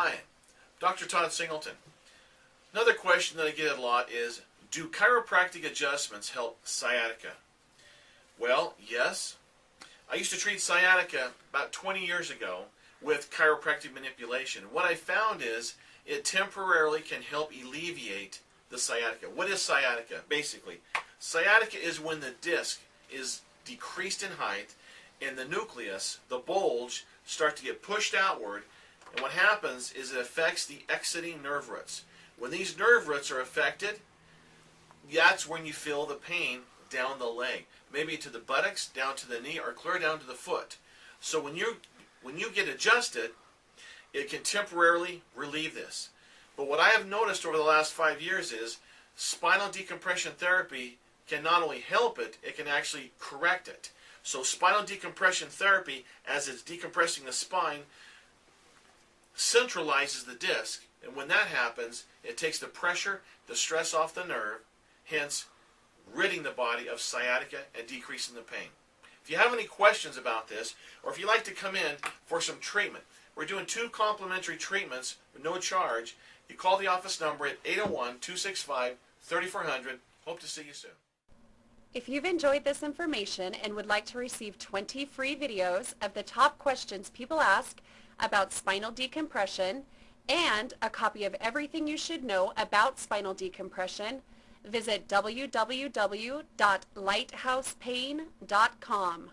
Hi, Dr. Todd Singleton. Another question that I get a lot is, do chiropractic adjustments help sciatica? Well, yes. I used to treat sciatica about 20 years ago with chiropractic manipulation. What I found is it temporarily can help alleviate the sciatica. What is sciatica? Basically, sciatica is when the disc is decreased in height and the nucleus, the bulge, start to get pushed outward, and what happens is it affects the exiting nerve roots. When these nerve roots are affected, that's when you feel the pain down the leg, maybe to the buttocks, down to the knee, or clear down to the foot. So when you get adjusted, it can temporarily relieve this. But what I have noticed over the last 5 years is spinal decompression therapy can not only help it, it can actually correct it. So spinal decompression therapy, as it's decompressing the spine, centralizes the disc, and when that happens, it takes the pressure, the stress off the nerve, hence ridding the body of sciatica and decreasing the pain. If you have any questions about this, or if you'd like to come in for some treatment, we're doing 2 complimentary treatments with no charge. You call the office number at 801-265-3400. Hope to see you soon. If you've enjoyed this information and would like to receive 20 free videos of the top questions people ask about spinal decompression and a copy of everything you should know about spinal decompression, visit www.lighthousepain.com.